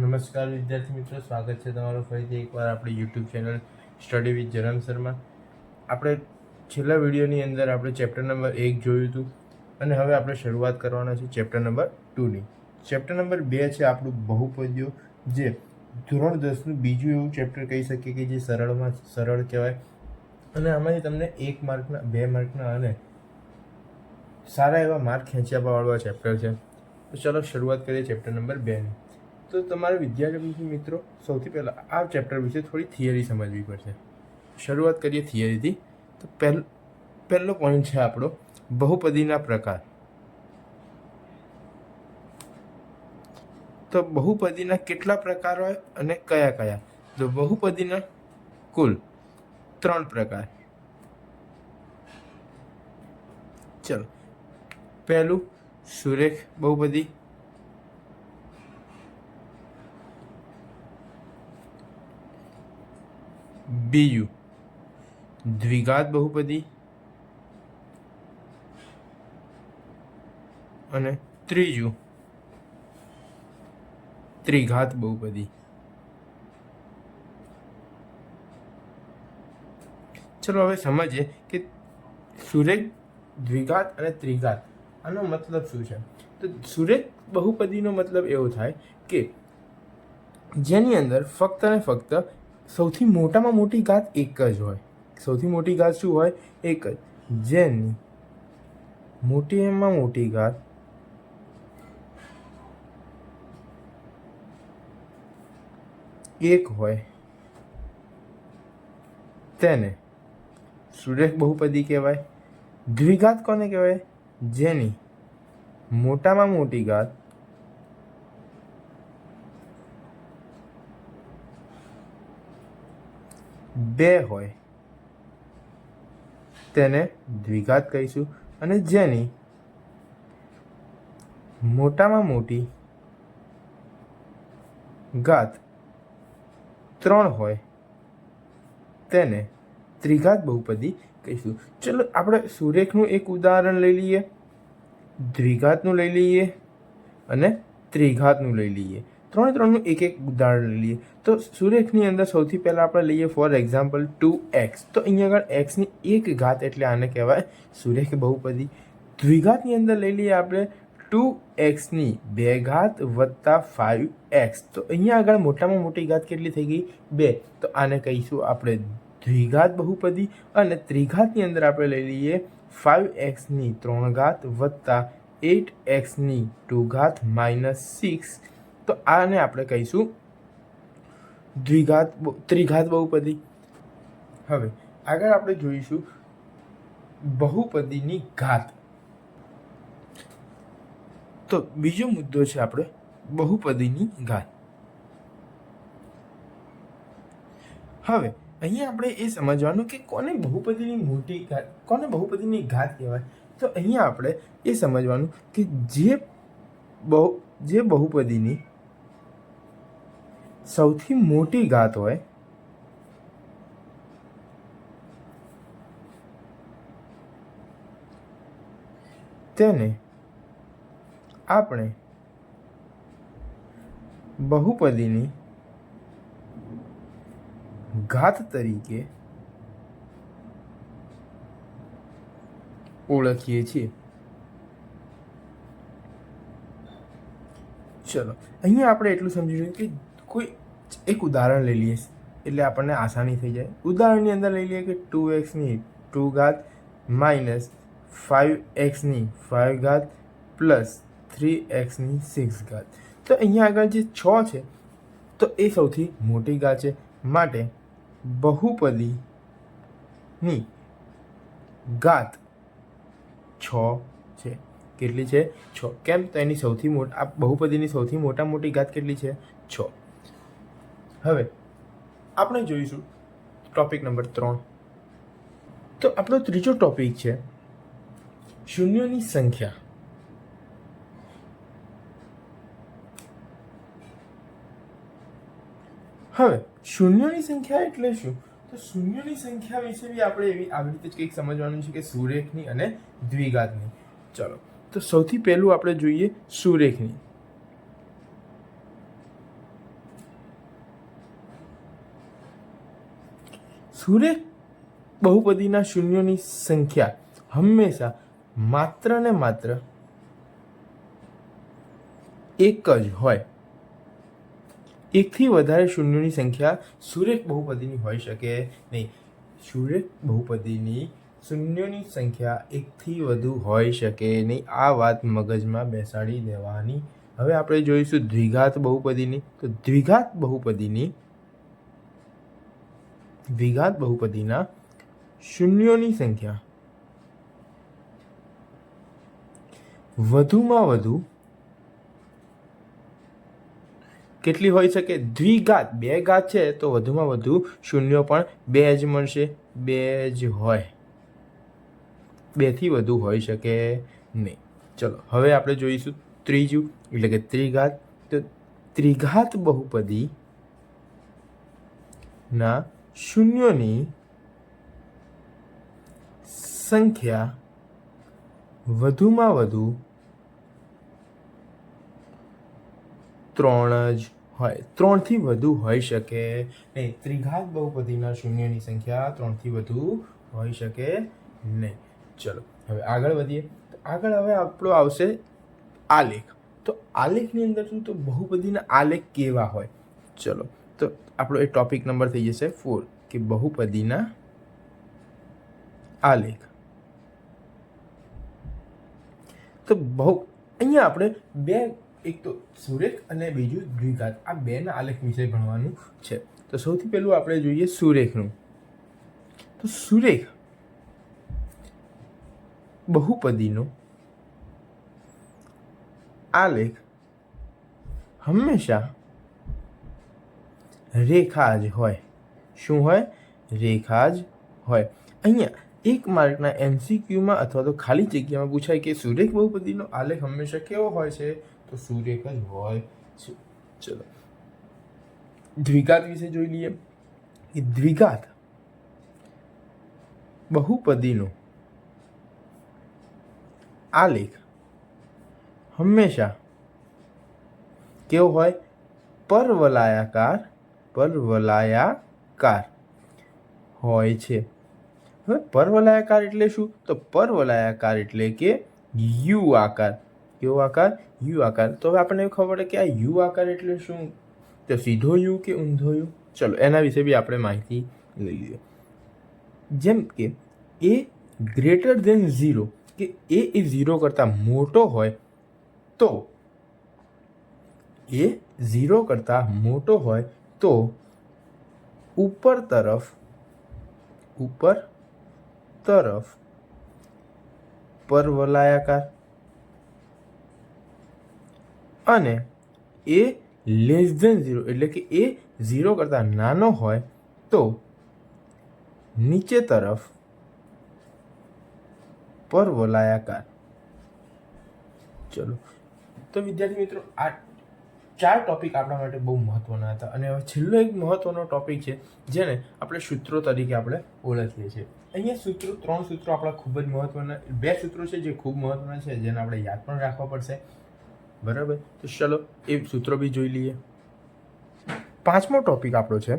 નમસ્કાર વિદ્યાર્થી મિત્રો, સ્વાગત છે તમારું ફરીથી એકવાર આપણી YouTube channel study with Jaram Sharma. આપણે છેલ્લા વિડીયોની અંદર આપણે ચેપ્ટર નંબર 1 જોયું હતું અને હવે આપણે શરૂઆત કરવાના છે ચેપ્ટર નંબર 2ની. ચેપ્ટર નંબર 2 છે આપણું બહુપદીઓ, જે ધોરણ 10નું બીજું એવું ચેપ્ટર કહી શકીએ કે જે સરળમાં સરળ કહેવાય અને આમાંથી તમને 1 માર્કના 2 માર્કના અને સારા એવા માર્ક ખેંચ્યા પાડવા ચેપ્ટર છે. તો ચલો શરૂઆત કરીએ ચેપ્ટર નંબર 2ની. તો તમારે વિદ્યાર્થી મિત્રો સૌથી પહેલાં આ ચેપ્ટર વિશે થોડી થિયરી સમજવી પડશે. શરૂઆત કરીએ થિયરીથી. તો પહેલો પોઈન્ટ છે આપણો બહુપદીના પ્રકાર. તો બહુપદીના કેટલા પ્રકાર હોય અને કયા કયા? તો બહુપદીના કુલ 3 પ્રકાર. ચલો, પહેલું સુરેખ બહુપદી, બીજું દ્વિઘાત બહુપદી અને ત્રીજું ત્રિઘાત બહુપદી. ચલો હવે સમજીએ કે સુરેખ, દ્વિઘાત અને ત્રિઘાત આનો મતલબ શું છે. તો સુરેખ બહુપદીનો મતલબ એવો થાય કે જેની અંદર ફક્ત અને ફક્ત સૌથી મોટામાં મોટી ઘાત એક જ હોય. સૌથી મોટી ઘાત શું હોય? એક જ. જેની મોટીમાં મોટી ઘાત એક હોય તેને સુરેખ બહુપદી કહેવાય. દ્વિઘાત કોને કહેવાય? જેની મોટામાં મોટી ઘાત બે હોય તેને દ્વિઘાત કહીશું. અને જેની મોટામાં મોટી ઘાત 3 હોય તેને ત્રિઘાત બહુપદી કહીશું. ચલો આપણે સુરેખનું એક ઉદાહરણ લઈ લઈએ, દ્વિઘાતનું લઈ લઈએ અને ત્રિઘાતનું લઈ લઈએ. ત્રણનું એક એક ઉદાહરણ લઈ લઈએ. તો સુરેખની અંદર સૌથી પહેલાં આપણે લઈએ ફોર એક્ઝામ્પલ 2x. તો અહીંયા આગળ એક્સની એક ઘાત એટલે આને કહેવાય સુરેખ બહુપદી. દ્વિઘાતની અંદર લઈ લઈએ આપણે 2xની 2 ઘાત વત્તા 5x. તો અહીંયા આગળ મોટામાં મોટી ઘાત કેટલી થઈ ગઈ? 2. તો આને કહીશું આપણે દ્વિઘાત બહુપદી. અને ત્રિઘાતની અંદર આપણે લઈ લઈએ 5xની 3 ઘાત વત્તા 8xની 2 ઘાત -6. તો આને આપણે કહીશું ત્રિઘાત બહુપદી. હવે આગળ આપણે જોઈશું બહુપદીની ઘાત. તો બીજો મુદ્દો છે આપણે બહુપદીની ઘાત. હવે અહીંયા આપણે એ સમજવાનું કે કોને બહુપદીની મોટી ઘાત, કોને બહુપદીની ઘાત કહેવાય. તો અહીંયા આપણે એ સમજવાનું કે જે બહુપદીની સૌથી મોટી ઘાત હોય તેને આપણે બહુપદીની ઘાત તરીકે ઓળખીએ છીએ. ચલો અહીંયા આપણે એટલું સમજીશું કે કોઈ એક ઉદાહરણ લઈ લઈએ એટલે આપણને આસાની થઈ જાય. ઉદાહરણની અંદર લઈ લઈએ કે 2xની 2 ઘાત -5xની 5 ઘાત પ્લસ 3xની 6 ઘાત. તો અહીંયા આગળ જે 6 છે તો એ સૌથી મોટી ઘાત છે, માટે બહુપદીની ઘાત 6 છે. કેટલી છે? 6. કેમ? તો એની સૌથી આ બહુપદીની સૌથી મોટી ઘાત કેટલી છે? 6. હવે આપણે જોઈશું ટોપિક નંબર 3. તો આપણો ત્રીજો ટોપિક છે શૂન્યોની સંખ્યા. હવે શૂન્યોની સંખ્યા એટલે શું? તો શૂન્યોની સંખ્યા વિશે બી આપણે આવી રીતે કંઈક સમજવાનું છે કે સુરેખની અને દ્વિઘાતની. ચલો તો સૌથી પહેલું આપણે જોઈએ સુરેખની. સુરેખ બહુપદીના શૂન્યોની સંખ્યા હંમેશા માત્ર ને માત્ર એક જ હોય. એકથી વધારે શૂન્યોની સંખ્યા સુરેખ બહુપદીની હોઈ શકે નહીં. સુરેખ બહુપદીની શૂન્યોની સંખ્યા એકથી વધુ હોઈ શકે નહીં. આ વાત મગજમાં બેસાડી દેવાની. હવે આપણે જોઈશું દ્વિઘાત બહુપદીની. તો દ્વિઘાત બહુપદીના શૂન્યોની સંખ્યા વધુમાં વધુ કેટલી હોઈ શકે? દ્વિઘાત, બે ઘાત છે તો વધુમાં વધુ શૂન્યો પણ બે જ મળશે. બે જ હોય, બેથી વધુ હોઈ શકે નહીં. ચલો હવે આપણે જોઈશું ત્રીજું, એટલે કે ત્રિઘાત. તો ત્રિઘાત બહુપદી ના શૂન્યોની સંખ્યા વધુમાં વધુ 3 જ હોય. 3 થી વધુ હોઈ શકે નહીં. ત્રિઘાત બહુપદીના શૂન્યની સંખ્યા 3 થી વધુ હોઈ શકે નહીં. ચલો હવે આગળ વધીએ. તો આગળ હવે આપણો આવશે આલેખ. તો આલેખની અંદર શું? તો બહુપદીના આલેખ કેવા હોય? ચલો તો આપણો એ ટોપિક નંબર થઈ જશે 4 કે બહુપદીના આલેખ. તો અહીંયા આપણે બે, એક તો સુરેખ અને બીજું દ્વિઘાત, આ બેના આલેખ વિશે ભણવાનું છે. તો સૌથી પહેલું આપણે જોઈએ સુરેખનું. તો સુરેખ બહુપદીનો આલેખ હંમેશા રેખા જ હોય. શું હોય? રેખા જ હોય. અહીંયા 1 માર્કના MCQમાં અથવા તો ખાલી જગ્યામાં પૂછાય કે સુરેખ બહુપદીનો આલેખ હંમેશા કેવો હોય છે? તો સુરેખ જ હોય છે. ચલો દ્વિઘાત વિશે જોઈ લઈએ. કે દ્વિઘાત બહુપદીનો આલેખ હંમેશા કેવો હોય? પરવલયાકાર હોય છે. હવે પરવલયાકાર એટલે શું? તો પરવલયાકાર એટલે કે યુ આકાર. કેવો આકાર? યુ આકાર. તો હવે આપણને ખબર પડે કે આ યુ આકાર એટલે શું? તો સીધો યુ કે ઊંધો યુ? ચલો એના વિશે બી આપણે માહિતી લઈ લઈએ. જેમ કે એ ગ્રેટર ધેન 0, કે એ 0 કરતાં મોટો હોય તો એ 0 કરતાં મોટો હોય તો ઉપર તરફ પરવલયાકાર, અને એ લેસ ધેન 0 એટલે કે એ 0 કરતાં નાનો હોય તો નીચે તરફ પરવલયાકાર. ચલો તો વિદ્યાર્થી મિત્રો, આ 4 ટોપિક આપણા માટે બહુ મહત્વના હતા. અને હવે છેલ્લો એક મહત્વનો ટોપિક છે જેને આપણે સૂત્રો તરીકે આપણે ઓળખીએ છીએ. અહીંયા 3 સૂત્રો આપણા ખૂબ જ મહત્વના, 2 સૂત્રો છે જે ખૂબ મહત્વના છે, જેને આપણે યાદ પણ રાખવા પડશે. બરાબર? તો ચલો એ સૂત્રો બી જોઈ લઈએ. 5મો ટોપિક આપણો છે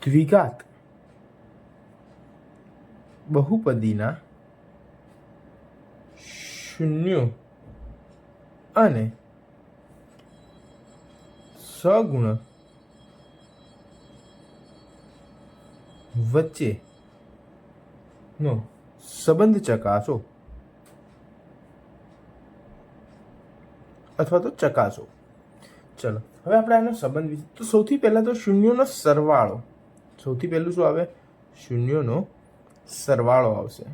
દ્વિઘાત બહુપદીના શૂન્યો અને સગુણક વચ્ચેનો સંબંધ ચકાસો અથવા તો ચકાસો. ચલો હવે આપણે આનો સંબંધ વિશે, તો સૌથી પહેલા તો શૂન્યોનો સરવાળો. સૌથી પહેલું શું આવે? શૂન્યોનો સરવાળો આવશે.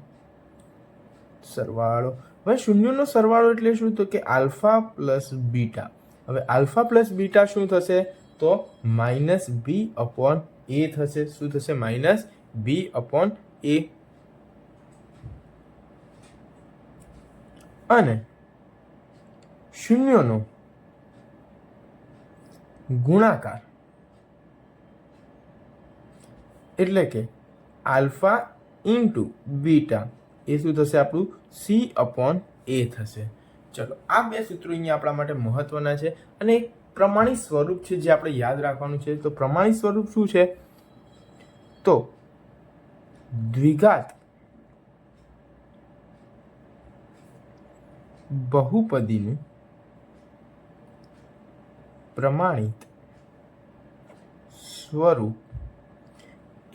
સરવાળો. હવે શૂન્યોનો સરવાળો એટલે શું? તો કે આલ્ફા પ્લસ બીટા. હવે આલ્ફા પ્લસ બીટા શું થશે? તો -b/a થશે. શું થશે? -b/a. અને શૂન્યોનો ગુણાકાર એટલે કે આલ્ફા ઇન્ટુ બીટા, એ શું થશે? આપણું c/a થશે. ચલો આ 2 સૂત્રો અહીંયા આપણા માટે મહત્વના છે. અને એક પ્રમાણિત સ્વરૂપ છે જે આપણે યાદ રાખવાનું છે. તો પ્રમાણિત સ્વરૂપ શું છે? તો દ્વિઘાત બહુપદીનું પ્રમાણિત સ્વરૂપ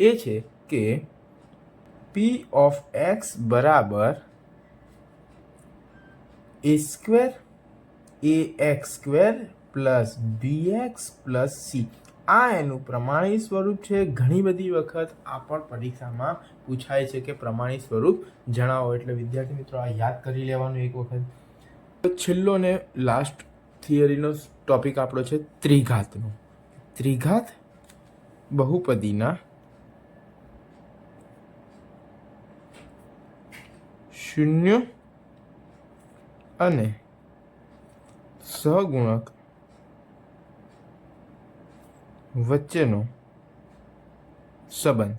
એ છે કે p ઓફ x બરાબર a square ax square plus bx plus c. આ એનું પ્રમાણિત સ્વરૂપ છે. ઘણી બધી વખત આ પણ પરીક્ષામાં પૂછાય છે કે પ્રમાણિત સ્વરૂપ જણાવો. એટલે વિદ્યાર્થી મિત્રો આ યાદ કરી લેવાનું એક વખત. છેલ્લો ને લાસ્ટ થિયરીનો ટોપિક આપણો છે ત્રિઘાતનો. ત્રિઘાત બહુપદીના શૂન્ય અને સહગુણક વચ્ચેનો સંબંધ.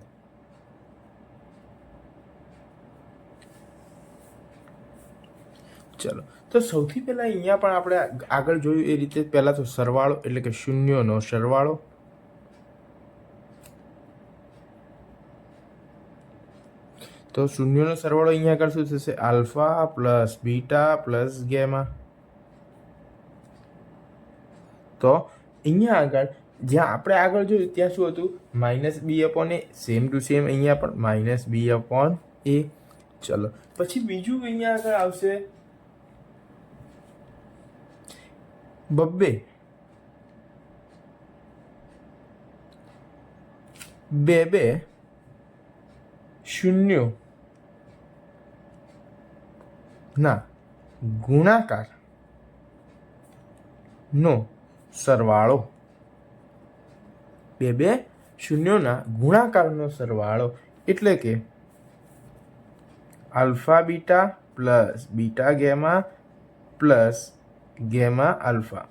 ચલો તો સૌથી પહેલા અહીંયા પણ આપણે આગળ જોયું એ રીતે પહેલા તો સરવાળો એટલે કે શૂન્યનો સરવાળો, તો શૂન્યનો સરવાળો અહીંયા આગળ શું થશે? Alpha plus beta plus gamma. તો અહીંયા આગળ જ્યાં આપણે આગળ જોયું ત્યાં શું હતું? Minus B upon A. Same to same અહીંયા પણ માઇનસ બી અપોન એ. ચલો પછી બીજું અહીંયા આગળ આવશે બબ્બે બે શૂન્યો ના ગુણાકાર નો સરવાળો. બે શૂન્યોના ગુણાકારનો સરવાળો એટલે કે alpha beta plus beta gamma plus gamma alpha.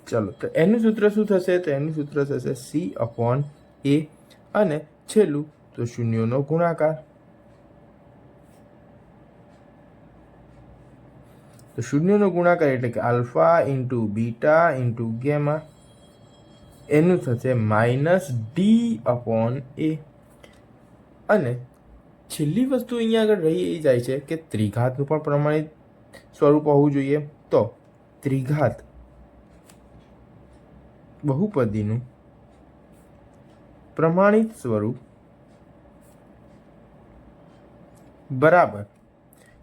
ચલો તો એનું સૂત્ર શું થશે? તો એનું સૂત્ર થશે સી અપોન એ. અને છેલ્લું તો શૂન્યોનો ગુણાકાર. તો શૂન્યનો ગુણાકાર એટલે કે alpha into beta into gamma. એનું થશે માઇનસ ડી અપોન એ. અને છેલ્લી વસ્તુ અહીંયા આગળ રહી એ જાય છે કે ત્રિઘાતનું પણ પ્રમાણિત સ્વરૂપ હોવું જોઈએ. તો ત્રિઘાત બહુપદીનું પ્રમાણિત સ્વરૂપ બરાબર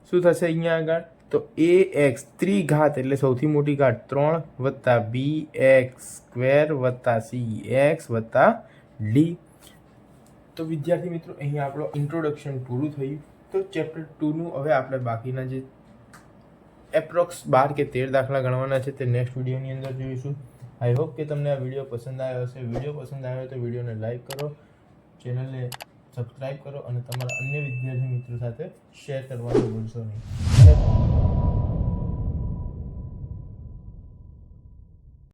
શું થશે અહીંયા આગળ? તો એ એક્સ ત્રિઘાત એટલે સૌથી મોટી ઘાત 3 વત્તા બી એક્સ સ્ક્વેર વત્તા સી એક્સ વત્તા ડી. તો વિદ્યાર્થી મિત્રો અહીંયા આપણો ઇન્ટ્રોડક્શન પૂરું થયું. તો ચેપ્ટર 2નું હવે આપણે બાકીના જે એપ્રોક્સ 12 કે 13 દાખલા ગણવાના છે તે નેક્સ્ટ વિડીયોની અંદર જોઈશું. આઈ હોપ કે તમને આ વિડીયો પસંદ આવ્યો હશે. વિડીયો પસંદ આવ્યો તો વિડીયોને લાઈક કરો, ચેનલને સબસ્ક્રાઈબ કરો અને તમારા અન્ય વિદ્યાર્થી મિત્રો સાથે શેર કરવાનું ભૂલશો નહીં.